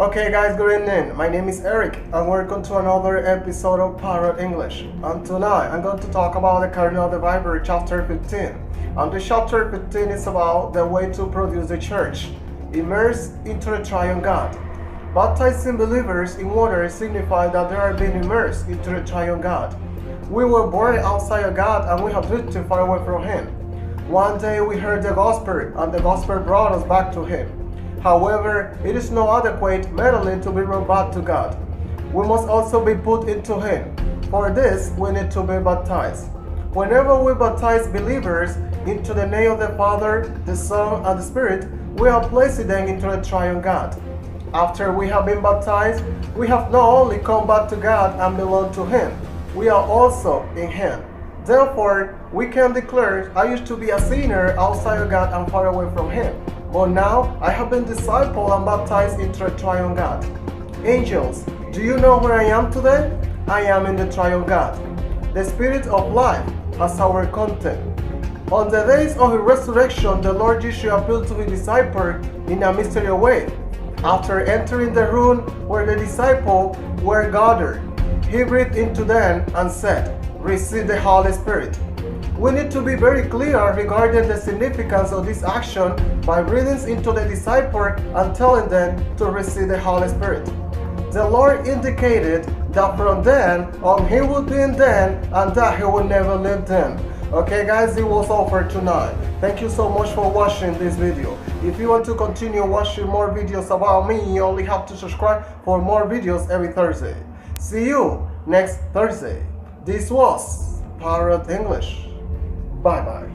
Okay guys, good evening. My name is Eric and welcome to another episode of Parrot English. And tonight I'm going to talk about the Kernel of the Bible chapter 15. And the chapter 15 is about the way to produce the church, immersed into the triune God. Baptizing believers in water signify that they are being immersed into the triune God. We were born outside of God and we have drifted far away from Him. One day we heard the gospel and the gospel brought us back to Him. However, it is not adequate merely to be brought back to God. We must also be put into Him. For this, we need to be baptized. Whenever we baptize believers into the name of the Father, the Son, and the Spirit, we are placing them into the triune God. After we have been baptized, we have not only come back to God and belong to Him, we are also in Him. Therefore, we can declare, I used to be a sinner outside of God and far away from Him. But now I have been discipled and baptized into a triune God. Angels, do you know where I am today? I am in the triune God. The Spirit of life has our content. On the days of His resurrection, the Lord Jesus appealed to His disciples in a mysterious way. After entering the room where the disciples were gathered, He breathed into them and said, "Receive the Holy Spirit." We need to be very clear regarding the significance of this action by breathing into the disciples and telling them to receive the Holy Spirit. The Lord indicated that from then on He would be in them and that He would never leave them. Okay guys, it was all for tonight. Thank you so much for watching this video. If you want to continue watching more videos about me, you only have to subscribe for more videos every Thursday. See you next Thursday. This was Parrot English. Bye-bye.